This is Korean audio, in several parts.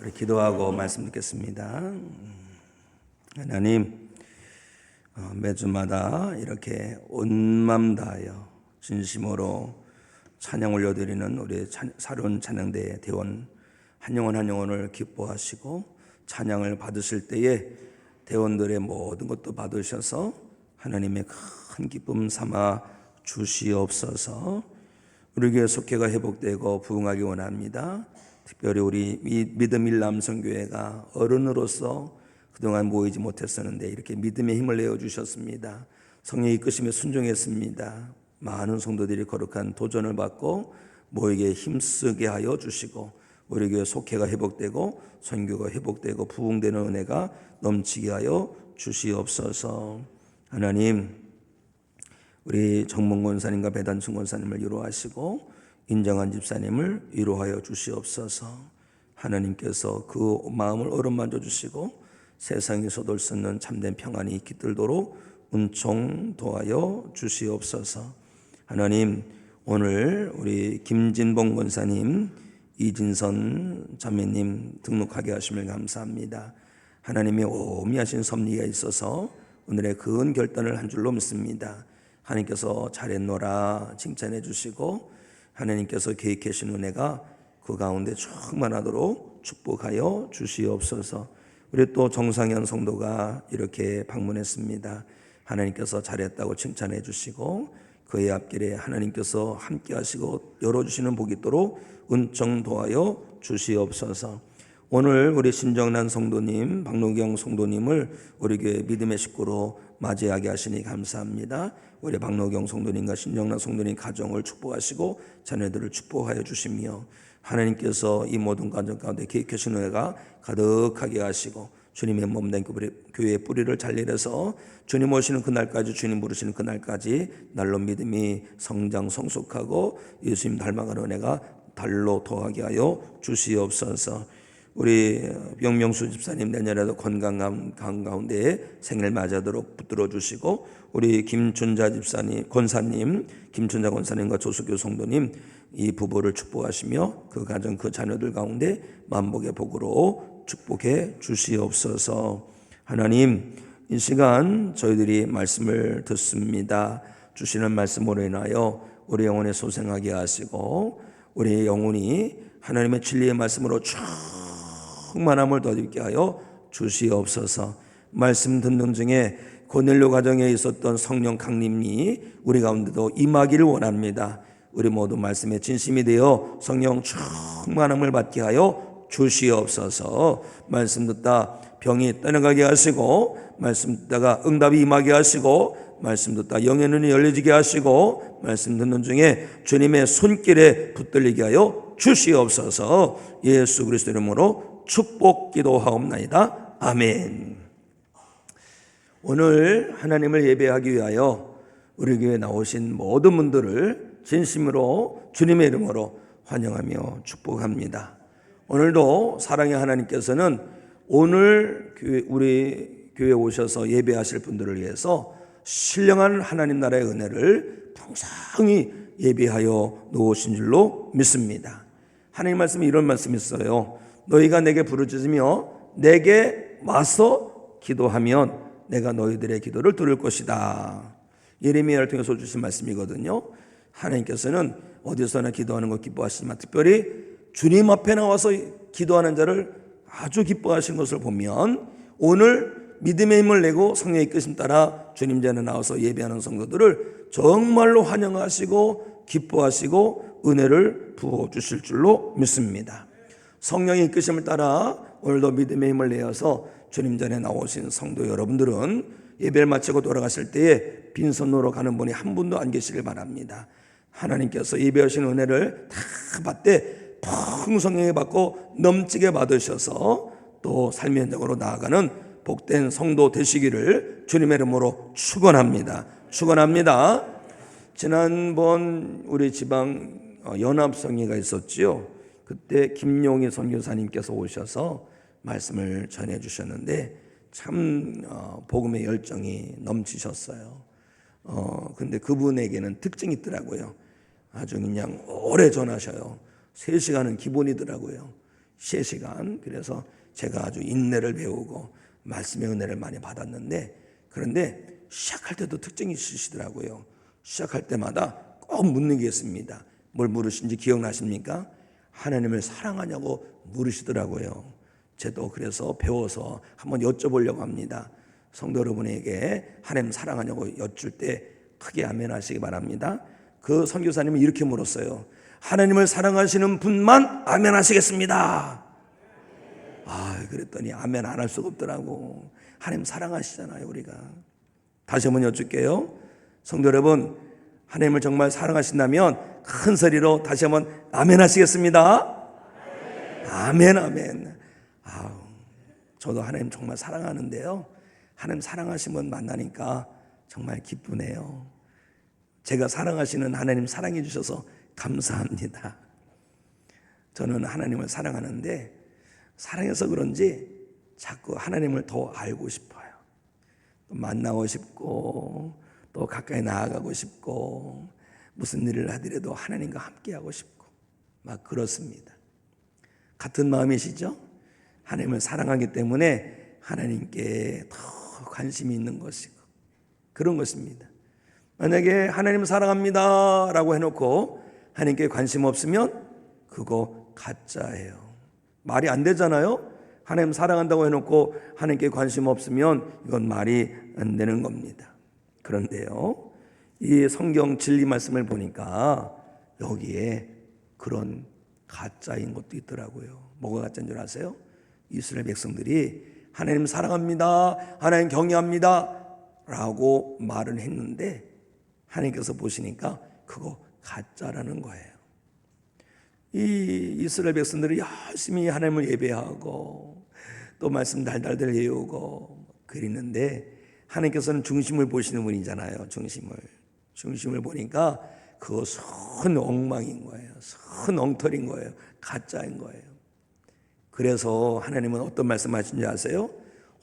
우리 기도하고 말씀 듣겠습니다. 하나님, 매주마다 이렇게 온 맘 다하여 진심으로 찬양 올려드리는 우리 사륜 찬양대 대원 한 영혼 한 영혼을 기뻐하시고 찬양을 받으실 때에 대원들의 모든 것도 받으셔서 하나님의 큰 기쁨 삼아 주시옵소서. 우리 교회 속회가 회복되고 부흥하기 원합니다. 특별히 우리 믿음 일남성교회가 어른으로서 그동안 모이지 못했었는데 이렇게 믿음의 힘을 내어주셨습니다. 성령의 이끄심에 순종했습니다. 많은 성도들이 거룩한 도전을 받고 모이게 힘쓰게 하여 주시고 우리 교회 속회가 회복되고 선교가 회복되고 부흥되는 은혜가 넘치게 하여 주시옵소서. 하나님, 우리 정몽 권사님과 배단순 권사님을 위로하시고 인정한 집사님을 위로하여 주시옵소서. 하나님께서 그 마음을 어루만져 주시고 세상에 솟을 수 있는 참된 평안이 깃들도록 은총 도하여 주시옵소서. 하나님, 오늘 우리 김진봉 권사님, 이진선 자매님 등록하게 하심을 감사합니다. 하나님의 오미하신 섭리가 있어서 오늘의 큰 결단을 한 줄로 믿습니다. 하나님께서 잘했노라 칭찬해 주시고 하나님께서 계획하신 은혜가 그 가운데 충만하도록 축복하여 주시옵소서. 우리 또 정상현 성도가 이렇게 방문했습니다. 하나님께서 잘했다고 칭찬해 주시고 그의 앞길에 하나님께서 함께 하시고 열어주시는 복이 있도록 은총 도하여 주시옵소서. 오늘 우리 신정란 성도님, 박노경 성도님을 우리 교회 믿음의 식구로 맞이하게 하시니 감사합니다. 우리 박노경 성도님과 신정란 성도님 가정을 축복하시고 자녀들을 축복하여 주시며 하나님께서 이 모든 가정 가운데 계획하신 은혜가 가득하게 하시고 주님의 몸된 교회의 뿌리를 잘 내려서 주님 오시는 그날까지, 주님 부르시는 그날까지 날로 믿음이 성장 성숙하고 예수님 닮아가는 은혜가 달로 더하게 하여 주시옵소서. 우리 병명수 집사님 내년에도 건강한 가운데 생일 맞이하도록 붙들어 주시고 우리 김춘자 집사님, 권사님, 김춘자 권사님과 조수교 성도님 이 부부를 축복하시며 그 가정 그 자녀들 가운데 만복의 복으로 축복해 주시옵소서. 하나님, 이 시간 저희들이 말씀을 듣습니다. 주시는 말씀으로 인하여 우리 영혼에 소생하게 하시고 우리 영혼이 하나님의 진리의 말씀으로 충만함을 더입게 하여 주시옵소서. 말씀 듣는 중에 고넬료 가정에 있었던 성령 강림이 우리 가운데도 임하기를 원합니다. 우리 모두 말씀에 진심이 되어 성령 충만함을 받게 하여 주시옵소서. 말씀 듣다 병이 떠나가게 하시고 말씀 듣다가 응답이 임하게 하시고 말씀 듣다 영의 눈이 열려지게 하시고 말씀 듣는 중에 주님의 손길에 붙들리게 하여 주시옵소서. 예수 그리스도 이름으로 축복 기도하옵나이다. 아멘. 오늘 하나님을 예배하기 위하여 우리 교회에 나오신 모든 분들을 진심으로 주님의 이름으로 환영하며 축복합니다. 오늘도 사랑의 하나님께서는 오늘 우리 교회에 오셔서 예배하실 분들을 위해서 신령한 하나님 나라의 은혜를 풍성히 예비하여 놓으신 줄로 믿습니다. 하나님 말씀에 이런 말씀이 있어요. 너희가 내게 부르짖으며 내게 와서 기도하면 내가 너희들의 기도를 들을 것이다. 예레미야를 통해서 주신 말씀이거든요. 하나님께서는 어디서나 기도하는 것 기뻐하시지만 특별히 주님 앞에 나와서 기도하는 자를 아주 기뻐하신 것을 보면 오늘 믿음의 힘을 내고 성령의 이끄심 따라 주님 전에 나와서 예배하는 성도들을 정말로 환영하시고 기뻐하시고 은혜를 부어주실 줄로 믿습니다. 성령의 이끄심을 따라 오늘도 믿음의 힘을 내어서 주님 전에 나오신 성도 여러분들은 예배를 마치고 돌아가실 때에 빈손으로 가는 분이 한 분도 안 계시길 바랍니다. 하나님께서 예배하신 은혜를 다 받되 풍성하게 받고 넘치게 받으셔서 또 삶의 현장으로 나아가는 복된 성도 되시기를 주님의 이름으로 축원합니다. 축원합니다. 지난번 우리 지방 연합성회가 있었지요. 그때 김용희 선교사님께서 오셔서 말씀을 전해 주셨는데 참 복음의 열정이 넘치셨어요. 근데 그분에게는 특징이 있더라고요. 아주 그냥 오래 전하셔요. 3시간은 기본이더라고요. 3시간. 그래서 제가 아주 인내를 배우고 말씀의 은혜를 많이 받았는데, 그런데 시작할 때도 특징이 있으시더라고요. 시작할 때마다 꼭 묻는 게 있습니다. 뭘 물으신지 기억나십니까? 하나님을 사랑하냐고 물으시더라고요. 저도 그래서 배워서 한번 여쭤보려고 합니다. 성도 여러분에게 하나님 사랑하냐고 여쭐 때 크게 아멘 하시기 바랍니다. 그 선교사님이 이렇게 물었어요. 하나님을 사랑하시는 분만 아멘 하시겠습니다. 그랬더니 아멘 안 할 수가 없더라고. 하나님 사랑하시잖아요, 우리가. 다시 한번 여쭐게요. 성도 여러분, 하나님을 정말 사랑하신다면 큰 소리로 다시 한번 아멘 하시겠습니다. 아멘, 아멘. 저도 하나님 정말 사랑하는데요, 하나님 사랑하신 분 만나니까 정말 기쁘네요. 제가 사랑하시는 하나님 사랑해 주셔서 감사합니다. 저는 하나님을 사랑하는데 사랑해서 그런지 자꾸 하나님을 더 알고 싶어요. 또 만나고 싶고 또 가까이 나아가고 싶고 무슨 일을 하더라도 하나님과 함께하고 싶고 막 그렇습니다. 같은 마음이시죠? 하나님을 사랑하기 때문에 하나님께 더 관심이 있는 것이고 그런 것입니다. 만약에 하나님 사랑합니다 라고 해놓고 하나님께 관심 없으면 그거 가짜예요. 말이 안 되잖아요. 하나님 사랑한다고 해놓고 하나님께 관심 없으면 이건 말이 안 되는 겁니다. 그런데요, 이 성경 진리 말씀을 보니까 여기에 그런 가짜인 것도 있더라고요. 뭐가 가짜인 줄 아세요? 이스라엘 백성들이 하나님 사랑합니다, 하나님 경외합니다 라고 말은 했는데 하나님께서 보시니까 그거 가짜라는 거예요. 이 이스라엘 백성들이 열심히 하나님을 예배하고 또 말씀 달달달 외우고 그랬는데 하나님께서는 중심을 보시는 분이잖아요. 중심을 보니까 그거 선 엉망인 거예요. 선 엉터리인 거예요. 가짜인 거예요. 그래서 하나님은 어떤 말씀 하신지 아세요?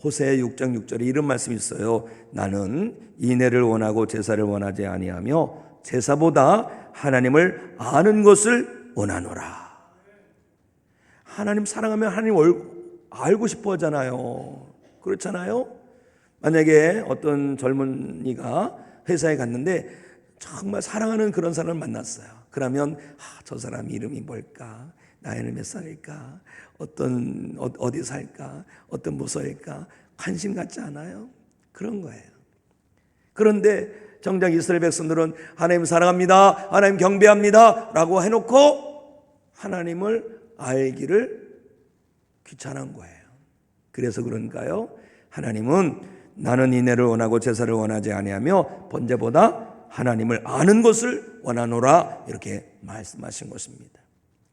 호세아 6장 6절에 이런 말씀이 있어요. 나는 인애를 원하고 제사를 원하지 아니하며 제사보다 하나님을 아는 것을 원하노라. 하나님 사랑하면 하나님 알고 싶어 하잖아요. 그렇잖아요? 만약에 어떤 젊은이가 회사에 갔는데 정말 사랑하는 그런 사람을 만났어요. 그러면 저 사람 이름이 뭘까? 나이는 몇 살일까? 어디 살까? 어떤 부서일까? 관심 갖지 않아요? 그런 거예요. 그런데 정작 이스라엘 백성들은 하나님 사랑합니다, 하나님 경배합니다 라고 해놓고 하나님을 알기를 귀찮은 거예요. 그래서 그런가요? 하나님은 나는 인애를 원하고 제사를 원하지 아니하며 번제보다 하나님을 아는 것을 원하노라 이렇게 말씀하신 것입니다.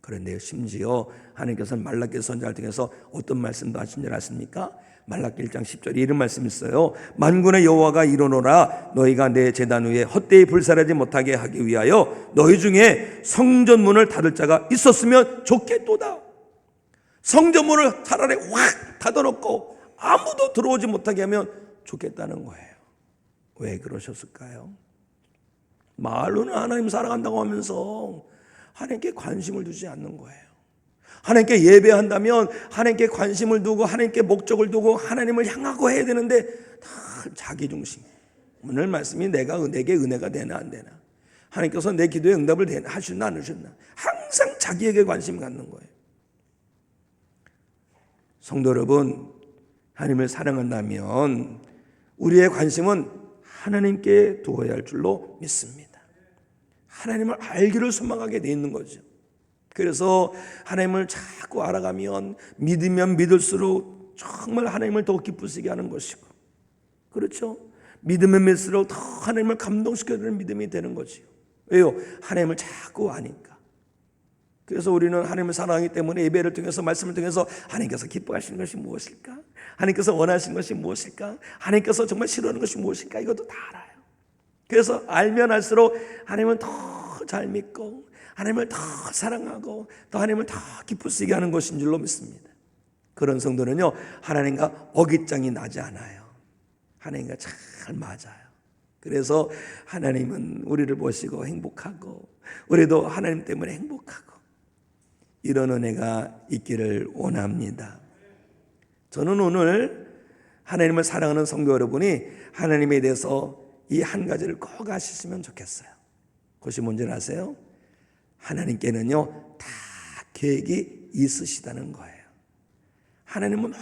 그런데 심지어 하나님께서는 말라기 선지자를 통해서 어떤 말씀도 하신 줄 아십니까? 말라기 1장 10절에 이런 말씀이 있어요. 만군의 여호와가 이르노라 너희가 내 제단 위에 헛되이 불살하지 못하게 하기 위하여 너희 중에 성전문을 닫을 자가 있었으면 좋겠도다. 성전문을 차라리 확 닫아놓고 아무도 들어오지 못하게 하면 좋겠다는 거예요. 왜 그러셨을까요? 말로는 하나님 사랑한다고 하면서 하나님께 관심을 두지 않는 거예요. 하나님께 예배한다면 하나님께 관심을 두고 하나님께 목적을 두고 하나님을 향하고 해야 되는데 다 자기 중심. 오늘 말씀이 내게 은혜가 되나 안 되나, 하나님께서 내 기도에 응답을 하셨나 안 하셨나, 항상 자기에게 관심 갖는 거예요. 성도 여러분, 하나님을 사랑한다면 우리의 관심은 하나님께 두어야 할 줄로 믿습니다. 하나님을 알기를 소망하게 돼 있는 거죠. 그래서 하나님을 자꾸 알아가면 믿으면 믿을수록 정말 하나님을 더 기쁘시게 하는 것이고, 그렇죠? 믿으면 믿을수록 더 하나님을 감동시켜주는 믿음이 되는 거지요. 왜요? 하나님을 자꾸 아니까. 그래서 우리는 하나님을 사랑하기 때문에 예배를 통해서 말씀을 통해서 하나님께서 기뻐하시는 것이 무엇일까? 하나님께서 원하시는 것이 무엇일까? 하나님께서 정말 싫어하는 것이 무엇일까? 이것도 다 알아요. 그래서 알면 알수록 하나님은 더 잘 믿고 하나님을 더 사랑하고 또 하나님을 더 기쁘시게 하는 것인 줄로 믿습니다. 그런 성도는요, 하나님과 어깃장이 나지 않아요. 하나님과 잘 맞아요. 그래서 하나님은 우리를 보시고 행복하고 우리도 하나님 때문에 행복하고, 이런 은혜가 있기를 원합니다. 저는 오늘 하나님을 사랑하는 성도 여러분이 하나님에 대해서 이 한 가지를 꼭 아셨으면 좋겠어요. 그것이 뭔지 아세요? 하나님께는요 다 계획이 있으시다는 거예요. 하나님은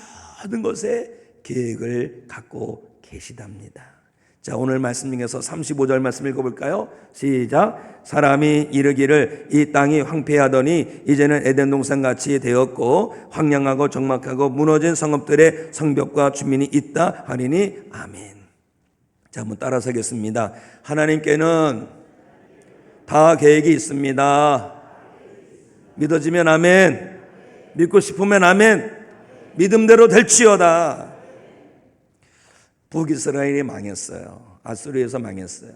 모든 것에 계획을 갖고 계시답니다. 자, 오늘 말씀 중에서 35절 말씀 읽어볼까요? 시작. 사람이 이르기를 이 땅이 황폐하더니 이제는 에덴 동산같이 되었고 황량하고 적막하고 무너진 성읍들의 성벽과 주민이 있다 하리니 아멘. 자, 한번 따라서 하겠습니다. 하나님께는 다 계획이 있습니다. 믿어지면 아멘, 믿고 싶으면 아멘, 믿음대로 될지어다. 북이스라엘이 망했어요. 아수르에서 망했어요.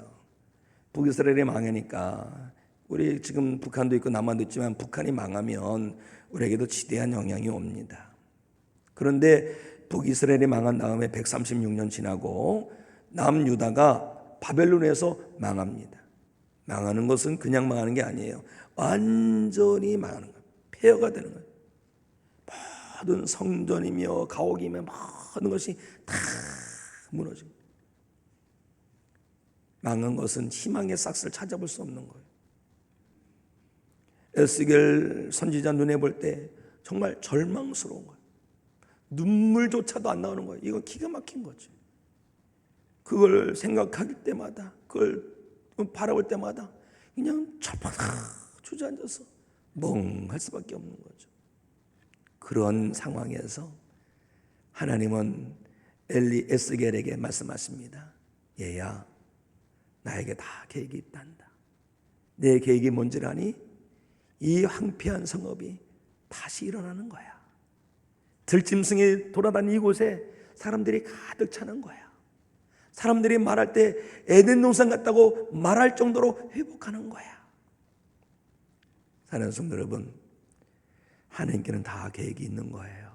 북이스라엘이 망하니까 우리 지금 북한도 있고 남한도 있지만 북한이 망하면 우리에게도 지대한 영향이 옵니다. 그런데 북이스라엘이 망한 다음에 136년 지나고 남유다가 바벨론에서 망합니다. 망하는 것은 그냥 망하는 게 아니에요. 완전히 망하는 거예요. 폐허가 되는 거예요. 모든 성전이며 가옥이며 모든 것이 다 무너집니다. 망한 것은 희망의 싹을 찾아볼 수 없는 거예요. 에스겔 선지자 눈에 볼 때 정말 절망스러운 거예요. 눈물조차도 안 나오는 거예요. 이건 기가 막힌 거죠. 그걸 생각할 때마다, 그걸 바라볼 때마다 그냥 주저앉아서 멍할 수밖에 없는 거죠. 그런 상황에서 하나님은 에스겔에게 말씀하십니다. 얘야, 나에게 다 계획이 있단다. 내 계획이 뭔지 아니? 이 황폐한 성읍이 다시 일어나는 거야. 들짐승이 돌아다니는 이곳에 사람들이 가득 차는 거야. 사람들이 말할 때 에덴 동산 같다고 말할 정도로 회복하는 거야. 사랑하는 성도 여러분, 하나님께는 다 계획이 있는 거예요.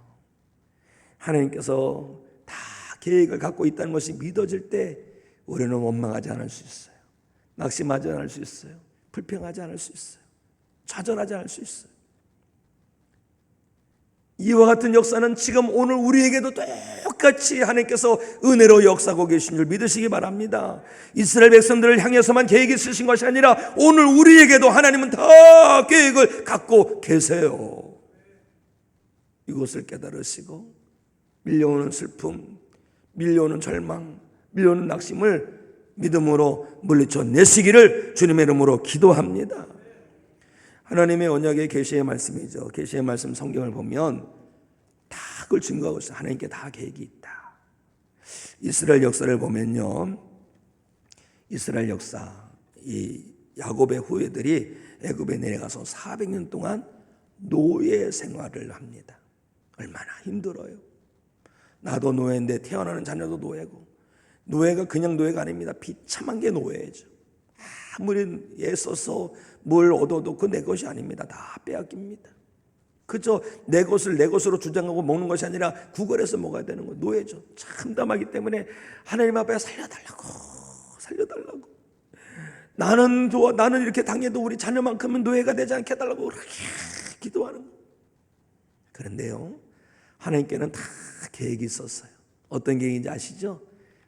하나님께서 다 계획을 갖고 있다는 것이 믿어질 때 우리는 원망하지 않을 수 있어요. 낙심하지 않을 수 있어요. 불평하지 않을 수 있어요. 좌절하지 않을 수 있어요. 이와 같은 역사는 지금 오늘 우리에게도 똑같이 하나님께서 은혜로 역사하고 계신 줄 믿으시기 바랍니다. 이스라엘 백성들을 향해서만 계획이 있으신 것이 아니라 오늘 우리에게도 하나님은 다 계획을 갖고 계세요. 이것을 깨달으시고 밀려오는 슬픔, 밀려오는 절망, 밀려오는 낙심을 믿음으로 물리쳐 내시기를 주님의 이름으로 기도합니다. 하나님의 언약의 계시의 말씀이죠. 계시의 말씀 성경을 보면 다 그걸 증거하고 있어요. 하나님께 다 계획이 있다. 이스라엘 역사를 보면요, 이스라엘 역사, 이 야곱의 후예들이 애굽에 내려가서 400년 동안 노예 생활을 합니다. 얼마나 힘들어요. 나도 노예인데 태어나는 자녀도 노예고, 노예가 그냥 노예가 아닙니다. 비참한 게 노예죠. 아무리 애써서 뭘 얻어도 그 내 것이 아닙니다. 다 빼앗깁니다. 그저 내 것을 내 것으로 주장하고 먹는 것이 아니라 구걸해서 먹어야 되는 거 노예죠. 참담하기 때문에 하나님 앞에 살려달라고 나는 좋아, 나는 이렇게 당해도 우리 자녀만큼은 노예가 되지 않게 해달라고 그렇게 기도하는 거. 그런데요, 하나님께는 다 계획이 있었어요. 어떤 계획인지 아시죠?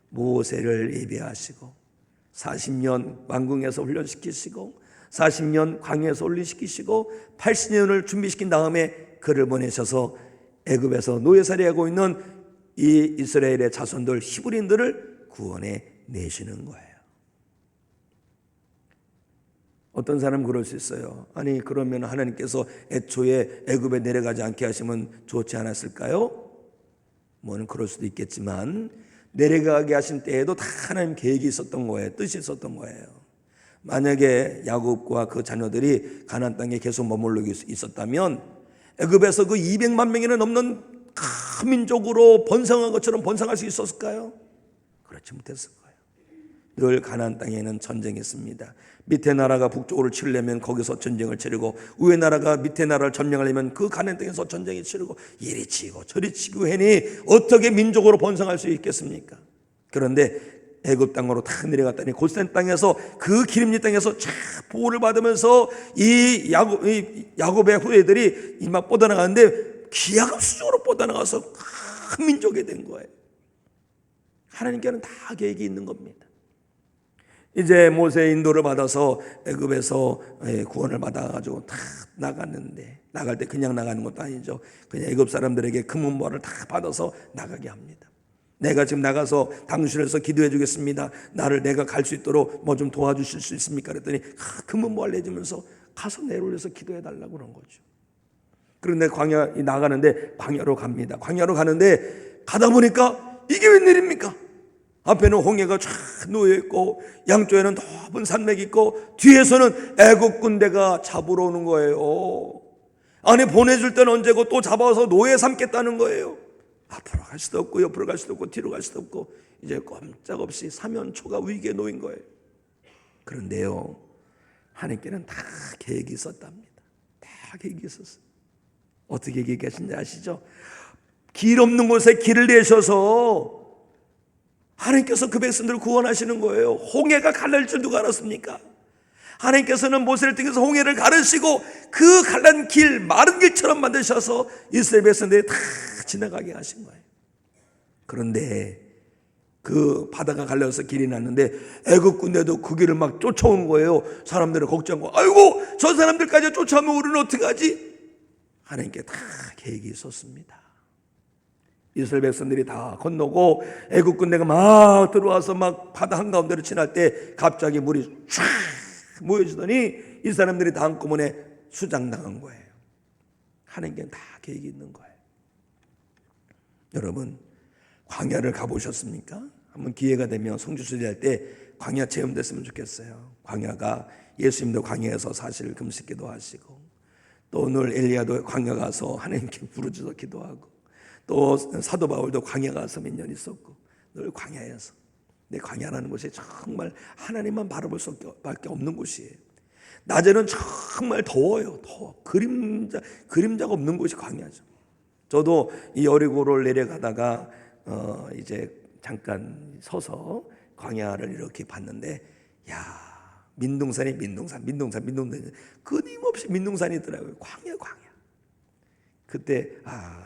모세를 예비하시고 40년 왕궁에서 훈련시키시고 40년 광야에서 훈련시키시고 80년을 준비시킨 다음에 그를 보내셔서 애굽에서 노예살이하고 있는 이 이스라엘의 자손들 히브리인들을 구원해 내시는 거예요. 어떤 사람은 그럴 수 있어요. 아니 그러면 하나님께서 애초에 애굽에 내려가지 않게 하시면 좋지 않았을까요? 뭐는 그럴 수도 있겠지만 내려가게 하신 때에도 다 하나님 계획이 있었던 거예요. 뜻이 있었던 거예요. 만약에 야곱과 그 자녀들이 가나안 땅에 계속 머물러 있었다면 애굽에서 그 200만 명이나 넘는 큰 민족으로 번성한 것처럼 번성할 수 있었을까요? 그렇지 못했을 거예요. 늘 가나안 땅에는 전쟁이 있습니다. 밑에 나라가 북쪽으로 치려면 거기서 전쟁을 치르고 위에 나라가 밑에 나라를 점령하려면 그 가나안 땅에서 전쟁이 치르고 이리 치고 저리 치고 하니 어떻게 민족으로 번성할 수 있겠습니까? 그런데 애굽 땅으로 다 내려갔더니 고센 땅에서 그 기름진 땅에서 쫙 보호를 받으면서 이 야곱의 후예들이 막 뻗어나가는데 기하급 수적으로 뻗어나가서 큰 민족이 된 거예요. 하나님께는 다 계획이 있는 겁니다. 이제 모세의 인도를 받아서 애굽에서 구원을 받아가지고 다 나갔는데, 나갈 때 그냥 나가는 것도 아니죠. 그냥 애굽 사람들에게 금은보화를 다 받아서 나가게 합니다. 내가 지금 나가서 당신에서 기도해 주겠습니다. 내가 갈 수 있도록 뭐 좀 도와주실 수 있습니까? 그랬더니 금은보화를 내주면서 가서 내려올려서 기도해 달라고 그런 거죠. 그런데 광야 나가는데 광야로 갑니다. 광야로 가는데 가다 보니까 이게 웬일입니까? 앞에는 홍해가 쫙 놓여있고 양쪽에는 높은 산맥이 있고 뒤에서는 애국 군대가 잡으러 오는 거예요. 아니 보내줄 때는 언제고 또 잡아서 노예 삼겠다는 거예요. 앞으로 갈 수도 없고 옆으로 갈 수도 없고 뒤로 갈 수도 없고 이제 꼼짝없이 사면초가 위기에 놓인 거예요. 그런데요, 하나님께는 다 계획이 있었답니다. 다 계획이 있었어요. 어떻게 계획하신지 아시죠? 길 없는 곳에 길을 내셔서 하나님께서 그 백성들을 구원하시는 거예요. 홍해가 갈라질 줄 누가 알았습니까? 하나님께서는 모세를 통해서 홍해를 가르시고 그 갈란 길, 마른 길처럼 만드셔서 이스라엘 백성들이 다 지나가게 하신 거예요. 그런데 그 바다가 갈려서 길이 났는데 애굽 군대도 그 길을 막 쫓아오는 거예요. 사람들은 걱정하고, 아이고 저 사람들까지 쫓아오면 우리는 어떡하지? 하나님께 다 계획이 있었습니다. 이스라엘 백성들이 다 건너고 애굽 군대가 막 들어와서 막 바다 한가운데로 지날 때 갑자기 물이 쫙 모여지더니 이 사람들이 다 한꺼번에 수장당한 거예요. 하나님께는 다 계획이 있는 거예요. 여러분, 광야를 가보셨습니까? 한번 기회가 되면 성주수리 할 때 광야 체험됐으면 좋겠어요. 광야가, 예수님도 광야에서 사실 금식기도 하시고 또 오늘 엘리야도 광야 가서 하나님께 부르짖어 기도하고 또 사도 바울도 광야 가서 몇 년 있었고 늘 광야에서. 근데 광야라는 곳이 정말 하나님만 바라볼 수밖에 없는 곳이에요. 낮에는 정말 더워요. 더워. 그림자가 없는 곳이 광야죠. 저도 이 여리고를 내려가다가 이제 잠깐 서서 광야를 이렇게 봤는데, 야, 민둥산이 끊임없이 민둥산이더라고요. 광야. 그때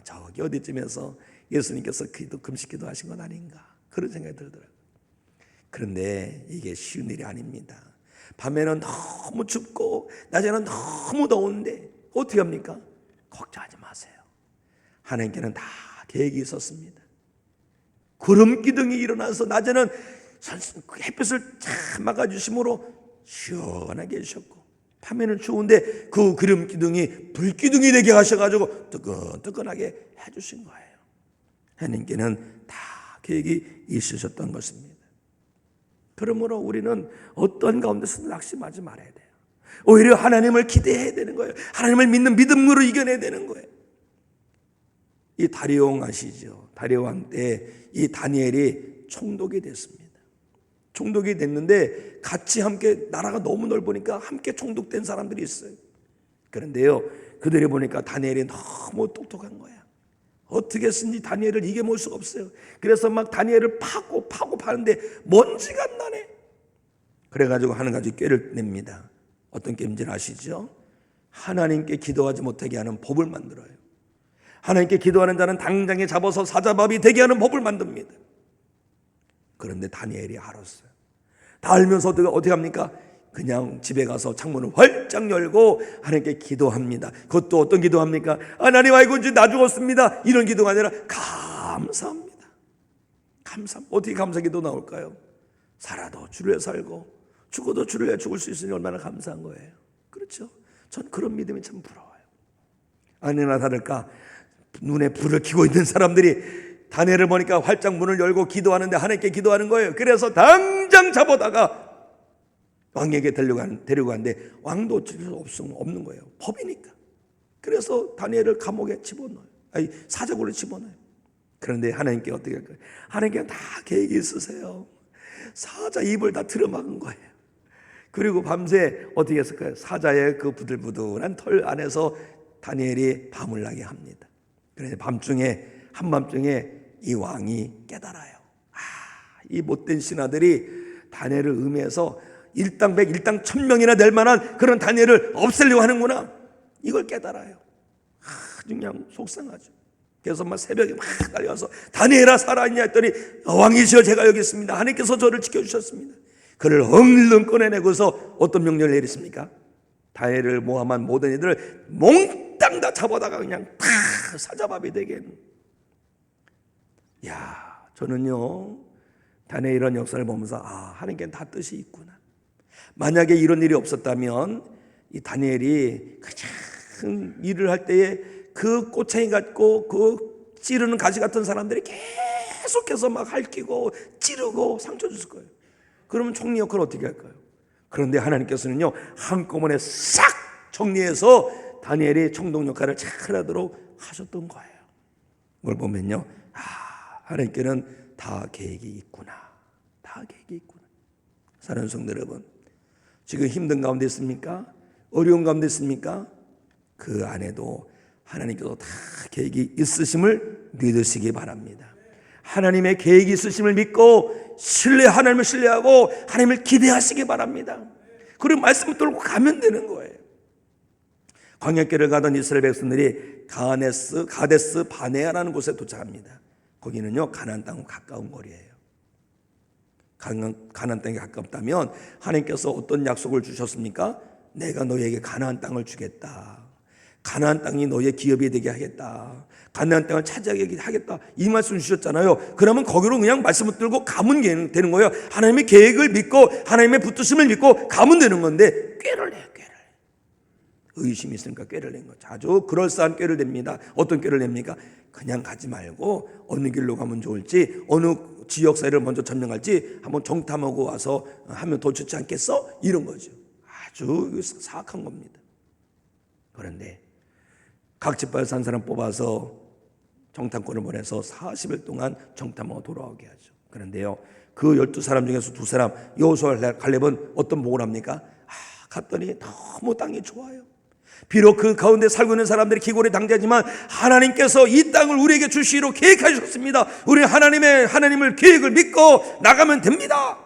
저기 어디쯤에서 예수님께서 금식기도 하신 건 아닌가 그런 생각이 들더라고요. 그런데 이게 쉬운 일이 아닙니다. 밤에는 너무 춥고 낮에는 너무 더운데 어떻게 합니까? 걱정하지 마세요. 하나님께는 다 계획이 있었습니다. 구름 기둥이 일어나서 낮에는 햇빛을 잘 막아주심으로 시원하게 해주셨고 밤에는 추운데 그 구름 기둥이 불 기둥이 되게 하셔가지고 뜨끈뜨끈하게 해주신 거예요. 하나님께는 다 계획이 있으셨던 것입니다. 그러므로 우리는 어떤 가운데서도 낙심하지 말아야 돼요. 오히려 하나님을 기대해야 되는 거예요. 하나님을 믿는 믿음으로 이겨내야 되는 거예요. 이 다리오 왕 아시죠? 다리오 왕 때 이 다니엘이 총독이 됐습니다. 총독이 됐는데 같이 함께, 나라가 너무 넓으니까 함께 총독된 사람들이 있어요. 그런데요, 그들이 보니까 다니엘이 너무 똑똑한 거야. 어떻게 했는지 다니엘을 이겨볼 수가 없어요. 그래서 막 다니엘을 파고 파는데 먼지가 안 나네. 그래가지고 하는 가지 꾀를 냅니다. 어떤 꾀인지 아시죠? 하나님께 기도하지 못하게 하는 법을 만들어요. 하나님께 기도하는 자는 당장에 잡아서 사자밥이 되게 하는 법을 만듭니다. 그런데 다니엘이 알았어요. 다 알면서 어떻게 합니까? 그냥 집에 가서 창문을 활짝 열고 하나님께 기도합니다. 그것도 어떤 기도합니까? 하나님, 아이고 이제 나 죽었습니다, 이런 기도가 아니라 감사합니다. 어떻게 감사 기도 나올까요? 살아도 주를 위해 살고 죽어도 주를 위해 죽을 수 있으니 얼마나 감사한 거예요. 그렇죠? 전 그런 믿음이 참 부러워요. 아니나 다를까 눈에 불을 켜고 있는 사람들이 다니엘을 보니까 활짝 문을 열고 기도하는데 하나님께 기도하는 거예요. 그래서 당장 잡아다가 왕에게 데리고 가는데 왕도 어쩔 수 없는 거예요. 법이니까. 그래서 다니엘을 감옥에 집어넣어요. 사자굴에 집어넣어요. 그런데 하나님께 어떻게 할까요? 하나님께 다 계획이 있으세요. 사자 입을 다 틀어막은 거예요. 그리고 밤새 어떻게 했을까요? 사자의 그 부들부들한 털 안에서 다니엘이 밤을 나게 합니다. 그래서 한밤중에 이 왕이 깨달아요. 이 못된 신하들이 다니엘을 음해해서 일당 100, 일당 1000명이나 될 만한 그런 다니엘을 없애려고 하는구나. 이걸 깨달아요. 아주 그냥 속상하죠. 그래서 막 새벽에 막 달려와서 다니엘아 살아있냐 했더니 왕이시여 제가 여기 있습니다. 하나님께서 저를 지켜주셨습니다. 그를 얼른 꺼내내고서 어떤 명령을 내렸습니까? 다니엘을 모함한 모든 이들을 몽땅 다 잡아다가 그냥 다 사자밥이 되게. 야, 저는요 다니엘의 이런 역사를 보면서 하나님께는 다 뜻이 있구나. 만약에 이런 일이 없었다면 이 다니엘이 그냥 일을 할 때에 그 꼬챙이 같고 그 찌르는 가시 같은 사람들이 계속해서 막 핥히고 찌르고 상처 줬을 거예요. 그러면 총리 역할을 어떻게 할까요? 그런데 하나님께서는요 한꺼번에 싹 정리해서 다니엘이 총독 역할을 잘하도록 하셨던 거예요. 뭘 보면요, 하나님께는 다 계획이 있구나. 다 계획이 있구나. 사랑하는 성도 여러분, 지금 힘든 가운데 있습니까? 어려운 가운데 있습니까? 그 안에도 하나님께서 다 계획이 있으심을 믿으시기 바랍니다. 하나님의 계획이 있으심을 믿고 하나님을 신뢰하고 하나님을 기대하시기 바랍니다. 그리고 말씀을 들고 가면 되는 거예요. 광야길을 가던 이스라엘 백성들이 가데스 바네아라는 곳에 도착합니다. 거기는요 가나안 땅과 가까운 거리예요. 가나안 땅에 가깝다면 하나님께서 어떤 약속을 주셨습니까? 내가 너에게 가나안 땅을 주겠다. 가나안 땅이 너의 기업이 되게 하겠다. 가나안 땅을 차지하게 하겠다. 이 말씀 주셨잖아요. 그러면 거기로 그냥 말씀을 들고 가면 되는 거예요. 하나님의 계획을 믿고 하나님의 붙드심을 믿고 가면 되는 건데 꾀를 내요. 꾀를. 의심이 있으니까 꾀를 낸 거죠. 아주 그럴싸한 꾀를 냅니다. 어떤 꾀를 냅니까? 그냥 가지 말고 어느 길로 가면 좋을지, 어느 지역사회를 먼저 점령할지 한번 정탐하고 와서 하면 더 좋지 않겠어? 이런 거죠. 아주 사악한 겁니다. 그런데 각 지파에 산 사람 뽑아서 정탐꾼을 보내서 40일 동안 정탐하고 돌아오게 하죠. 그런데요 그 12사람 중에서 2사람 여호수아와 갈렙은 어떤 복을 합니까? 갔더니 너무 땅이 좋아요. 비록 그 가운데 살고 있는 사람들이 기골이 당대하지만 하나님께서 이 땅을 우리에게 주시기로 계획하셨습니다. 우리는 하나님을 계획을 믿고 나가면 됩니다.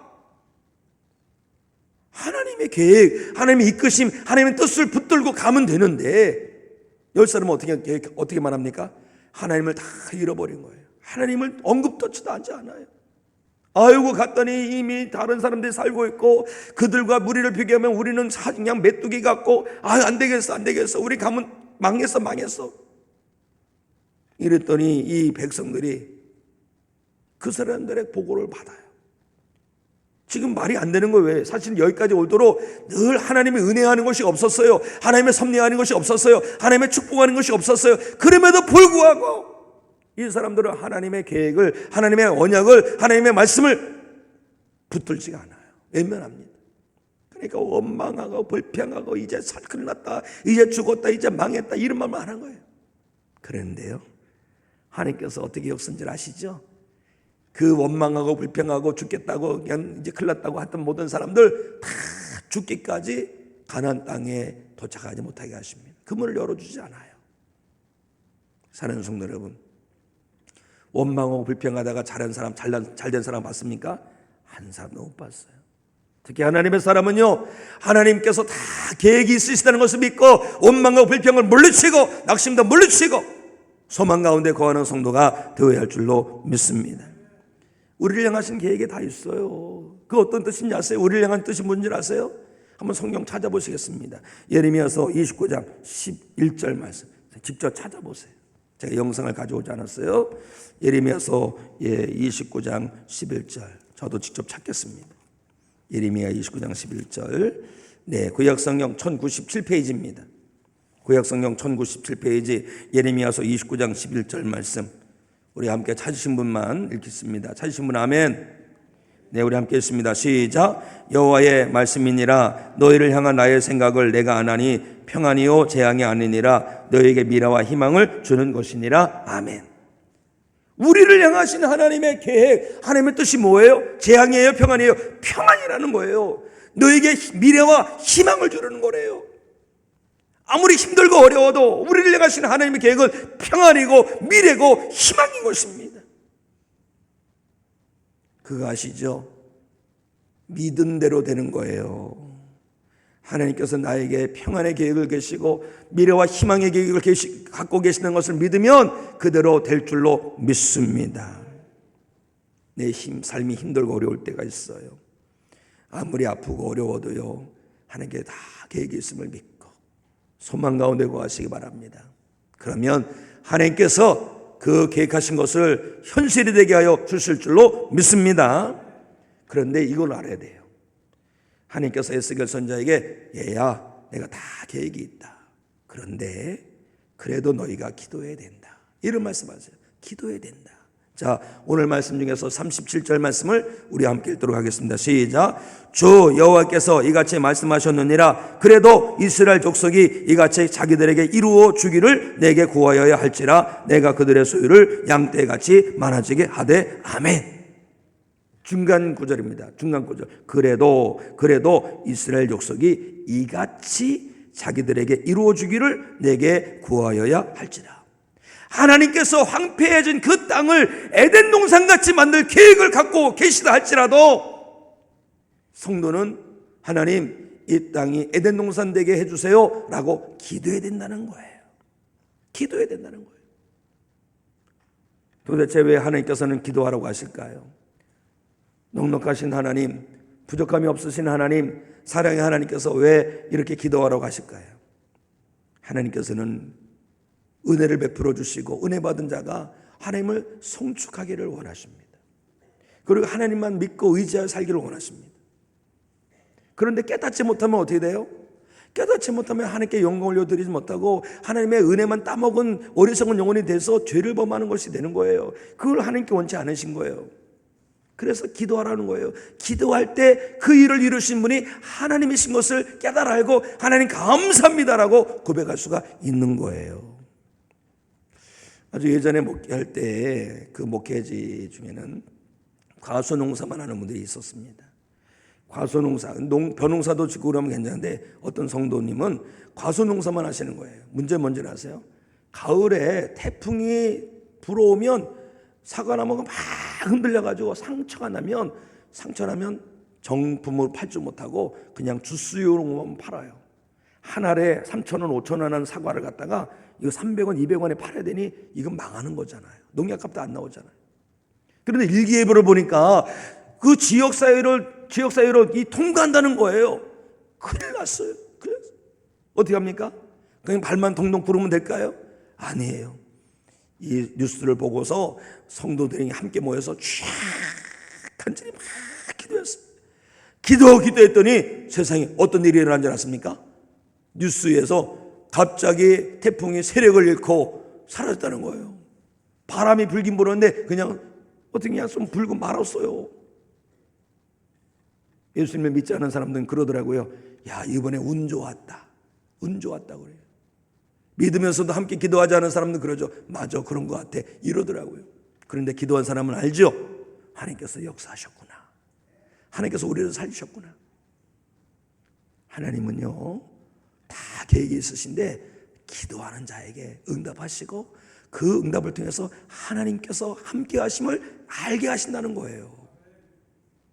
하나님의 계획, 하나님의 이끄심, 하나님의 뜻을 붙들고 가면 되는데 10사람은 어떻게 말합니까? 하나님을 다 잃어버린 거예요. 하나님을 언급도 않지 않아요. 아이고 갔더니 이미 다른 사람들이 살고 있고 그들과 무리를 비교하면 우리는 그냥 메뚜기 같고 안 되겠어 우리 가면 망했어 이랬더니 이 백성들이 그 사람들의 보고를 받아요. 지금 말이 안 되는 거예요. 왜? 사실 여기까지 오도록 늘 하나님의 은혜하는 것이 없었어요. 하나님의 섭리하는 것이 없었어요. 하나님의 축복하는 것이 없었어요. 그럼에도 불구하고 이 사람들은 하나님의 계획을, 하나님의 언약을, 하나님의 말씀을 붙들지가 않아요. 외면합니다. 그러니까 원망하고 불평하고 이제 큰일 났다, 이제 죽었다, 이제 망했다 이런 말만 하는 거예요. 그런데요 하나님께서 어떻게 역선질 아시죠? 그 원망하고 불평하고 죽겠다고 그냥 이제 큰일 났다고 했던 모든 사람들 다 죽기까지 가나안 땅에 도착하지 못하게 하십니다. 그 문을 열어주지 않아요. 사랑하는 성도 여러분, 원망하고 불평하다가 잘된 사람 봤습니까? 한 사람도 못 봤어요. 특히 하나님의 사람은요 하나님께서 다 계획이 있으시다는 것을 믿고 원망과 불평을 물리치고 낙심도 물리치고 소망 가운데 거하는 성도가 되어야 할 줄로 믿습니다. 우리를 향하신 계획이 다 있어요. 그 어떤 뜻인지 아세요? 우리를 향한 뜻이 뭔지 아세요? 한번 성경 찾아보시겠습니다. 예레미야서 29장 11절 말씀 직접 찾아보세요. 제가 영상을 가져오지 않았어요. 예레미야서 29장 11절 저도 직접 찾겠습니다. 예레미야 29장 11절. 네, 구약성경 1097페이지입니다. 구약성경 1097페이지 예레미야서 29장 11절 말씀. 우리 함께 찾으신 분만 읽겠습니다. 찾으신 분 아멘. 네, 우리 함께 읽습니다. 시작. 여호와의 말씀이니라. 너희를 향한 나의 생각을 내가 아나니 평안이요 재앙이 아니니라. 너희에게 미래와 희망을 주는 것이니라. 아멘. 우리를 향하신 하나님의 계획, 하나님의 뜻이 뭐예요? 재앙이에요? 평안이에요? 평안이라는 거예요. 너에게 미래와 희망을 주는 거래요. 아무리 힘들고 어려워도 우리를 향하신 하나님의 계획은 평안이고 미래고 희망인 것입니다. 그거 아시죠? 믿은 대로 되는 거예요. 하나님께서 나에게 평안의 계획을 계시고 미래와 희망의 계획을 갖고 계시는 것을 믿으면 그대로 될 줄로 믿습니다. 내 삶이 힘들고 어려울 때가 있어요. 아무리 아프고 어려워도요, 하나님께 다 계획이 있음을 믿고 소망 가운데 거하시기 바랍니다. 그러면 하나님께서 그 계획하신 것을 현실이 되게 하여 주실 줄로 믿습니다. 그런데 이걸 알아야 돼요. 하나님께서 에스겔 선지자에게 얘야, 내가 다 계획이 있다. 그런데 그래도 너희가 기도해야 된다. 이런 말씀하세요. 기도해야 된다. 자, 오늘 말씀 중에서 37절 말씀을 우리 함께 읽도록 하겠습니다. 시작. 주 여호와께서 이같이 말씀하셨느니라. 그래도 이스라엘 족속이 이같이 자기들에게 이루어 주기를 내게 구하여야 할지라. 내가 그들의 소유를 양떼같이 많아지게 하되. 아멘. 중간 구절입니다. 중간 구절. 그래도 이스라엘 족속이 이같이 자기들에게 이루어 주기를 내게 구하여야 할지라. 하나님께서 황폐해진 그 땅을 에덴 동산같이 만들 계획을 갖고 계시다 할지라도 성도는 하나님, 이 땅이 에덴 동산 되게 해주세요 라고 기도해야 된다는 거예요. 기도해야 된다는 거예요. 도대체 왜 하나님께서는 기도하라고 하실까요? 넉넉하신 하나님, 부족함이 없으신 하나님, 사랑의 하나님께서 왜 이렇게 기도하라고 하실까요? 하나님께서는 은혜를 베풀어 주시고 은혜 받은 자가 하나님을 송축하기를 원하십니다. 그리고 하나님만 믿고 의지하여 살기를 원하십니다. 그런데 깨닫지 못하면 어떻게 돼요? 깨닫지 못하면 하나님께 영광 올려드리지 못하고 하나님의 은혜만 따먹은 어리석은 영혼이 돼서 죄를 범하는 것이 되는 거예요. 그걸 하나님께 원치 않으신 거예요. 그래서 기도하라는 거예요. 기도할 때 그 일을 이루신 분이 하나님이신 것을 깨달아 알고 하나님 감사합니다라고 고백할 수가 있는 거예요. 아주 예전에 목회할 때 그 목회지 중에는 과수농사만 하는 분들이 있었습니다. 과수농사, 벼농사도 짓고 그러면 괜찮은데 어떤 성도님은 과수농사만 하시는 거예요. 문제 뭔지 아세요? 가을에 태풍이 불어오면 사과나무가 막 흔들려가지고 상처가 나면 정품으로 팔지 못하고 그냥 주스용으로만 팔아요. 한 알에 3,000원, 5,000원 하는 사과를 갖다가 이거 300원, 200원에 팔아야 되니 이건 망하는 거잖아요. 농약값도 안 나오잖아요. 그런데 일기예보를 보니까 그 지역사회로 이 통과한다는 거예요. 큰일 났어요. 어떻게 합니까? 그냥 발만 동동 구르면 될까요? 아니에요. 이 뉴스를 보고서 성도들이 함께 모여서 쫙 간절히 막 기도했어요. 기도했더니 세상에 어떤 일이 일어난 줄 아십니까? 뉴스에서 갑자기 태풍이 세력을 잃고 사라졌다는 거예요. 바람이 불긴 불었는데 그냥 어떻게 그냥 좀 불고 말았어요. 예수님을 믿지 않은 사람들은 그러더라고요. 야, 이번에 운 좋았다. 운 좋았다 그래요. 믿으면서도 함께 기도하지 않은 사람들은 그러죠. 맞아, 그런 것 같아. 이러더라고요. 그런데 기도한 사람은 알죠. 하나님께서 역사하셨구나. 하나님께서 우리를 살리셨구나. 하나님은요, 다 계획이 있으신데 기도하는 자에게 응답하시고 그 응답을 통해서 하나님께서 함께 하심을 알게 하신다는 거예요.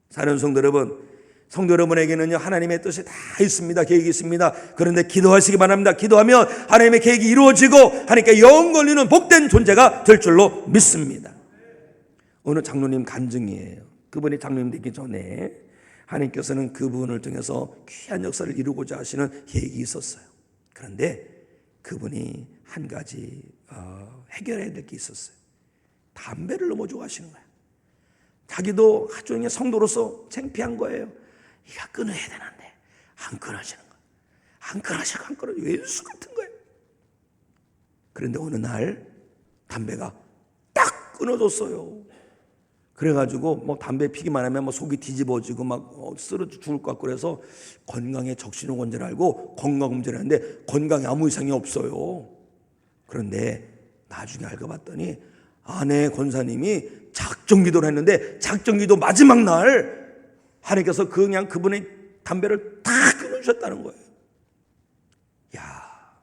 사랑하는 성도 여러분에게는요, 하나님의 뜻이 다 있습니다. 계획이 있습니다. 그런데 기도하시기 바랍니다. 기도하면 하나님의 계획이 이루어지고 하나님께 영 걸리는 복된 존재가 될 줄로 믿습니다. 어느 장로님 간증이에요. 그분이 장로님 되기 전에 하나님께서는 그분을 통해서 귀한 역사를 이루고자 하시는 계획이 있었어요. 그런데 그분이 한 가지 해결해야 될 게 있었어요. 담배를 너무 좋아하시는 거예요. 자기도 하종의 성도로서 창피한 거예요. 이거 끊어야 되는데 안 끊어지는 거예요. 안 끊어지고 왼수 같은 거예요. 그런데 어느 날 담배가 딱 끊어졌어요. 그래가지고 뭐 담배 피기만 하면 뭐 속이 뒤집어지고 막 쓰러져 죽을 것 같고 그래서 건강에 적신호 건 줄 알고 건강검진을 했는데 건강에 아무 이상이 없어요. 그런데 나중에 알고 봤더니 아내 권사님이 작정기도를 했는데 작정기도 마지막 날 하나님께서 그냥 그분의 담배를 다 끊어주셨다는 거예요. 야,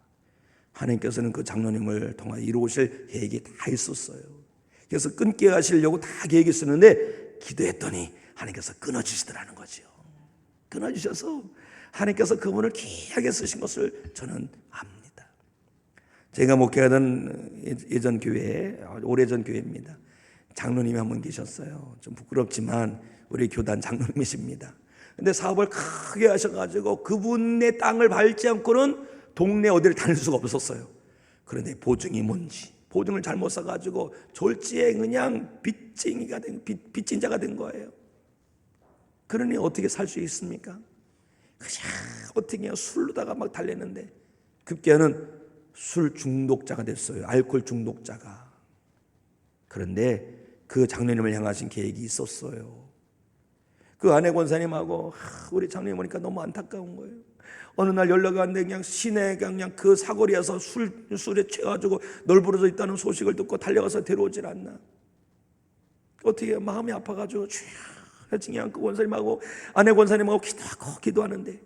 하나님께서는 그 장로님을 통해 이루실 계획이 다 있었어요. 그래서 끊게 하시려고 다 계획이 있었는데 기도했더니 하나님께서 끊어주시더라는 거죠. 끊어주셔서 하나님께서 그분을 귀하게 쓰신 것을 저는 압니다. 제가 목회하던 예전 교회, 오래전 교회입니다. 장로님이 한 분 계셨어요. 좀 부끄럽지만 우리 교단 장로님이십니다. 근데 사업을 크게 하셔가지고 그분의 땅을 밟지 않고는 동네 어디를 다닐 수가 없었어요. 그런데 보증이 뭔지, 보증을 잘못 사가지고 졸지에 그냥 빚진 자가 된 거예요. 그러니 어떻게 살 수 있습니까? 그냥 어떻게 술로다가 막 달랬는데 급기야는 술 중독자가 됐어요. 알코올 중독자가. 그런데 그 장로님을 향하신 계획이 있었어요. 그 아내 권사님하고 우리 장로님 보니까 너무 안타까운 거예요. 어느 날 연락이 왔는데 그냥 시내 그냥 그 사거리에서 술에 취해가지고 널브러져 있다는 소식을 듣고 달려가서 데려오질 않나. 어떻게 마음이 아파가지고 그냥 그 권사님하고 아내 권사님하고 기도하는데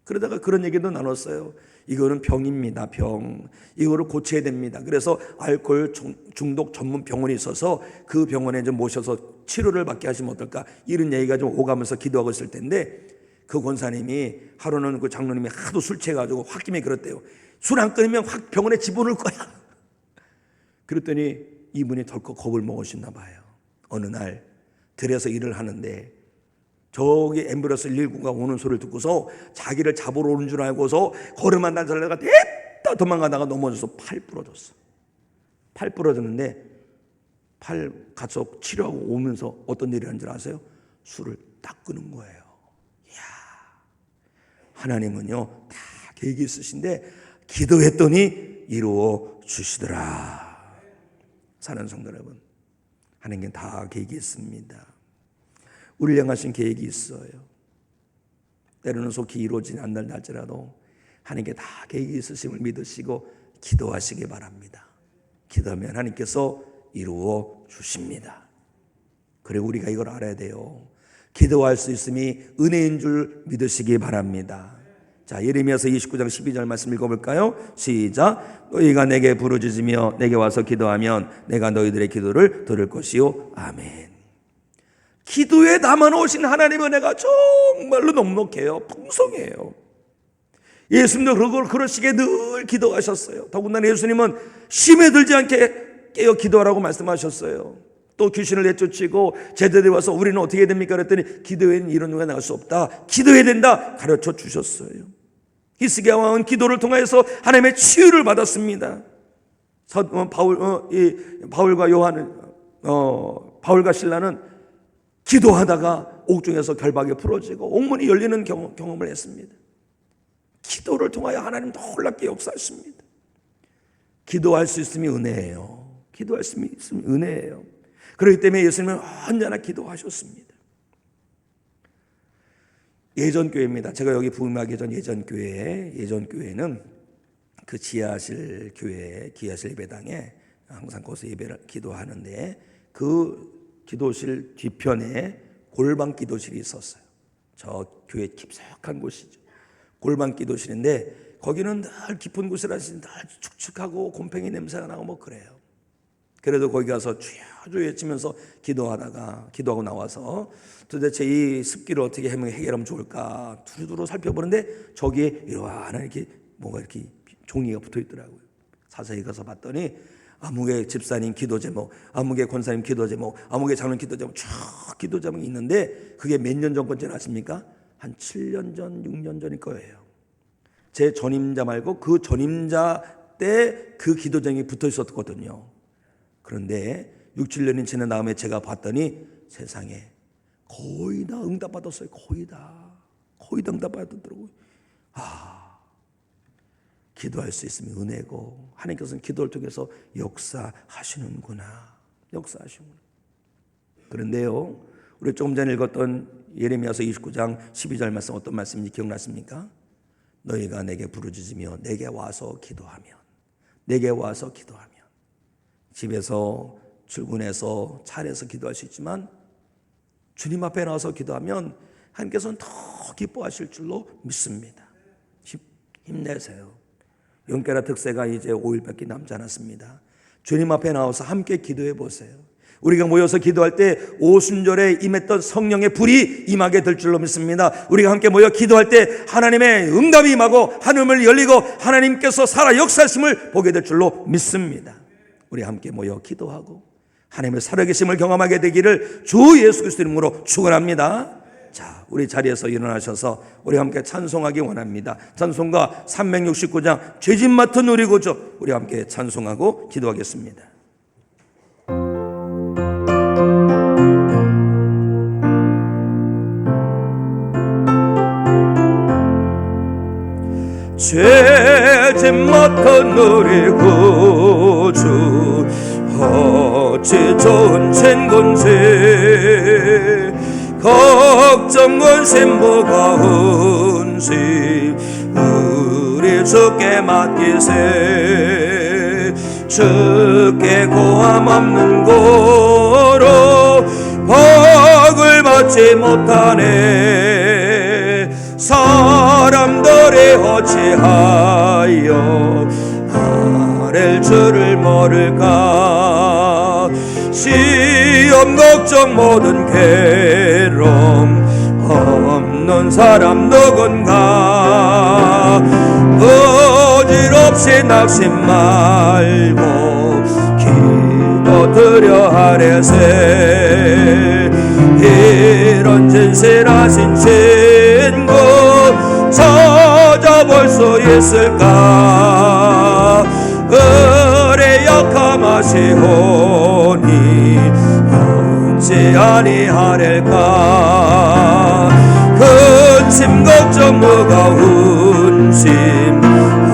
그러다가 그런 얘기도 나눴어요. 이거는 병입니다. 병. 이거를 고쳐야 됩니다. 그래서 알코올 중독 전문 병원이 있어서 그 병원에 좀 모셔서 치료를 받게 하시면 어떨까, 이런 얘기가 좀 오가면서 기도하고 있을 텐데 그 권사님이 하루는 그 장로님이 하도 술 취해가지고 홧김에 그랬대요. 술 안 끊으면 확 병원에 집어넣을 거야. 그랬더니 이분이 덜컥 겁을 먹으셨나 봐요. 어느 날 들에서 일을 하는데 저기 앰뷸런스 119가 오는 소리를 듣고서 자기를 잡으러 오는 줄 알고서 걸음만 달려다가 냅다 도망가다가 넘어져서 팔 부러졌어. 팔 부러졌는데 팔 가서 치료하고 오면서 어떤 일이 하는 줄 아세요? 술을 딱 끄는 거예요. 이야, 하나님은요 다 계획이 있으신데 기도했더니 이루어 주시더라. 사는 성도 여러분, 하나님께 다 계획이 있습니다. 우리를 향하신 계획이 있어요. 때로는 속히 이루어지지 않는 날짜라도 하나님께 다 계획이 있으심을 믿으시고 기도하시기 바랍니다. 기도하면 하나님께서 이루어 주십니다. 그리고 우리가 이걸 알아야 돼요. 기도할 수 있음이 은혜인 줄 믿으시기 바랍니다. 자, 예레미야서 29장 12절 말씀 읽어볼까요? 시작. 너희가 내게 부르짖으며 내게 와서 기도하면 내가 너희들의 기도를 들을 것이요. 아멘. 기도에 담아놓으신 하나님의 은혜가 정말로 넉넉해요. 풍성해요. 예수님도 그걸 그러시게 늘 기도하셨어요. 더군다나 예수님은 심에 들지 않게 깨어 기도하라고 말씀하셨어요. 또 귀신을 내쫓고 제자들이 와서 우리는 어떻게 해야 됩니까? 그랬더니 기도에는 이런 후가 나갈 수 없다. 기도해야 된다. 가르쳐 주셨어요. 히스기야 왕은 기도를 통해서 하나님의 치유를 받았습니다. 바울과 실라는 기도하다가 옥중에서 결박이 풀어지고 옥문이 열리는 경험을 했습니다. 기도를 통하여 하나님 놀랍게 역사하십니다. 기도할 수 있음이 은혜예요. 기도할 수 있음이 은혜예요. 그렇기 때문에 예수님은 언제나 기도하셨습니다. 예전 교회입니다. 제가 여기 부임하기 전 예전 교회는 그 지하실 교회, 지하실 예배당에 항상 거기서 예배를 기도하는데 그 기도실 뒤편에 골방 기도실이 있었어요. 저 교회 깊숙한 곳이죠. 골방 기도실인데 거기는 늘 깊은 곳이라서 늘 축축하고 곰팡이 냄새가 나고 뭐 그래요. 그래도 거기 가서 주여 주여 외치면서 기도하고 나와서 도대체 이 습기를 어떻게 해결하면 좋을까 두루두루 살펴보는데 저기에 이렇게 뭐가 이렇게 종이가 붙어 있더라고요. 자세히 가서 봤더니 아무개 집사님 기도 제목, 아무개 권사님 기도 제목, 아무개 장로님 기도 제목 쭉 기도 제목이 있는데 그게 몇 년 전 건지 아십니까? 한 7년 전, 6년 전일 거예요. 제 전임자 말고 그 전임자 때 그 기도 제목이 붙어 있었거든요. 그런데 6, 7년이 지난 다음에 제가 봤더니 세상에 거의 다 응답받았어요. 거의 다 응답받았더라고요. 기도할 수 있으면 은혜고 하나님께서는 기도를 통해서 역사하시는구나. 그런데요, 우리 조금 전에 읽었던 예레미야서 29장 12절 말씀 어떤 말씀인지 기억나십니까? 너희가 내게 부르짖으며 내게 와서 기도하면 집에서 출근해서 차례에서 기도할 수 있지만 주님 앞에 나와서 기도하면 하나님께서는 더 기뻐하실 줄로 믿습니다. 힘내세요. 용케라 특세가 이제 5일밖에 남지 않았습니다. 주님 앞에 나와서 함께 기도해 보세요. 우리가 모여서 기도할 때 오순절에 임했던 성령의 불이 임하게 될 줄로 믿습니다. 우리가 함께 모여 기도할 때 하나님의 응답이 임하고 하늘을 열리고 하나님께서 살아 역사하심을 보게 될 줄로 믿습니다. 우리 함께 모여 기도하고 하나님의 살아계심을 경험하게 되기를 주 예수 그리스도 이름으로 축원합니다. 자, 우리 자리에서 일어나셔서 우리 함께 찬송하기 원합니다. 찬송가 369장 죄짐 맡은 우리 구주, 우리 함께 찬송하고 기도하겠습니다. 죄짐 맡은 우리 구주, 어찌 좋은 천건지 걱정 근심 뭐가 흔시 우리 주께 맡기세. 주께 고함 없는 고로 복을 받지 못하네. 사람들이 어찌하여 아랠 줄을 모를까. 시험 걱정 모든 괴로움 없는 사람 누군가. 어지럽시 낙심 말고 기도드려 하래세. 이런 진실하신 친구 찾아볼 수 있을까. 그래 약함하시오니 어찌 아니하릴까. 근심 걱정 뭐가 운심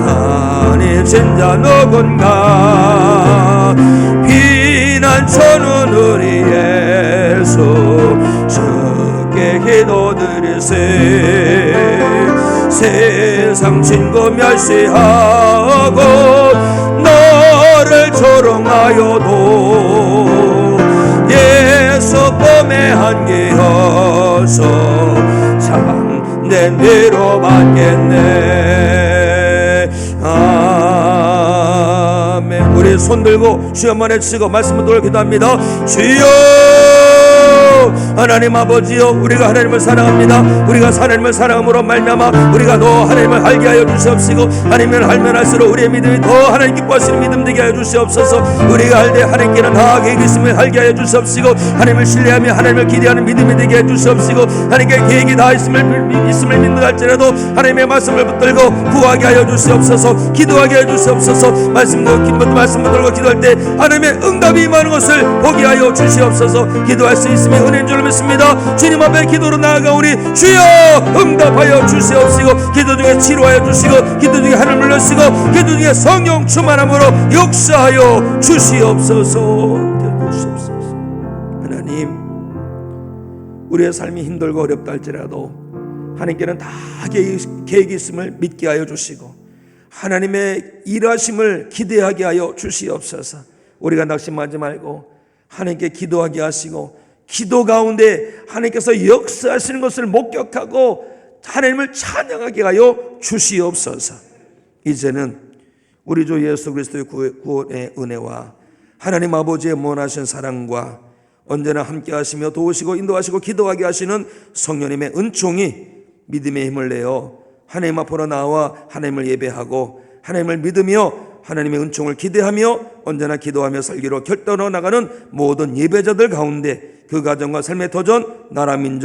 아니 진짜 누군가. 피난처는 우리 예수 주께 기도드리세. 세상 친구 멸시하고 너를 조롱하여도 예수 봄에 한계여서 참된 위로 받겠네. 아멘. 우리 손 들고 주여 한번 외치고 말씀을 돌려 기도합니다. 주여 하나님 아버지여, 우리가 하나님을 사랑합니다. 우리가 하나님을 사랑함으로 말미암아 우리가 더 하나님을 알게 하여 주시옵시고, 하나님을 알면 할수록 우리의 믿음이 더 하나님 기뻐하시는 믿음 되게 하여 주시옵소서. 우리가 알 때 하나님께는 다 계획이 있음을 알게 하여 주시옵시고, 하나님을 신뢰하며 하나님을 기대하는 믿음이 되게 해 주시옵시고, 하나님께 계획이 다 있음을 믿는다 할지라도 하나님의 말씀을 붙들고 구하게 하여 주시옵소서. 기도하게 하여 주시옵소서. 말씀도 들고 기도할 때 하나님의 응답이 임하는 것을 보게 하여 주시옵소서. 기도할 수 있으면 은혜인 줄 믿습니다. 주님 앞에 기도로 나아가오니 주여 응답하여 주시옵시고, 기도 중에 치료하여 주시고, 기도 중에 하늘을 물려주시고, 기도 중에 성령 충만함으로 역사하여 주시옵소서. 하나님, 우리의 삶이 힘들고 어렵다 할지라도 하나님께는 다 계획이 있음을 믿게 하여 주시고, 하나님의 일하심을 기대하게 하여 주시옵소서. 우리가 낙심하지 말고 하나님께 기도하게 하시고, 기도 가운데 하나님께서 역사하시는 것을 목격하고 하나님을 찬양하게 하여 주시옵소서. 이제는 우리 주 예수 그리스도의 구원의 은혜와 하나님 아버지의 무한하신 사랑과 언제나 함께 하시며 도우시고 인도하시고 기도하게 하시는 성령님의 은총이 믿음의 힘을 내어 하나님 앞으로 나와 하나님을 예배하고 하나님을 믿으며 하나님의 은총을 기대하며 언제나 기도하며 살기로 결단하러 나가는 모든 예배자들 가운데 그 가정과 삶의 도전, 나라 민족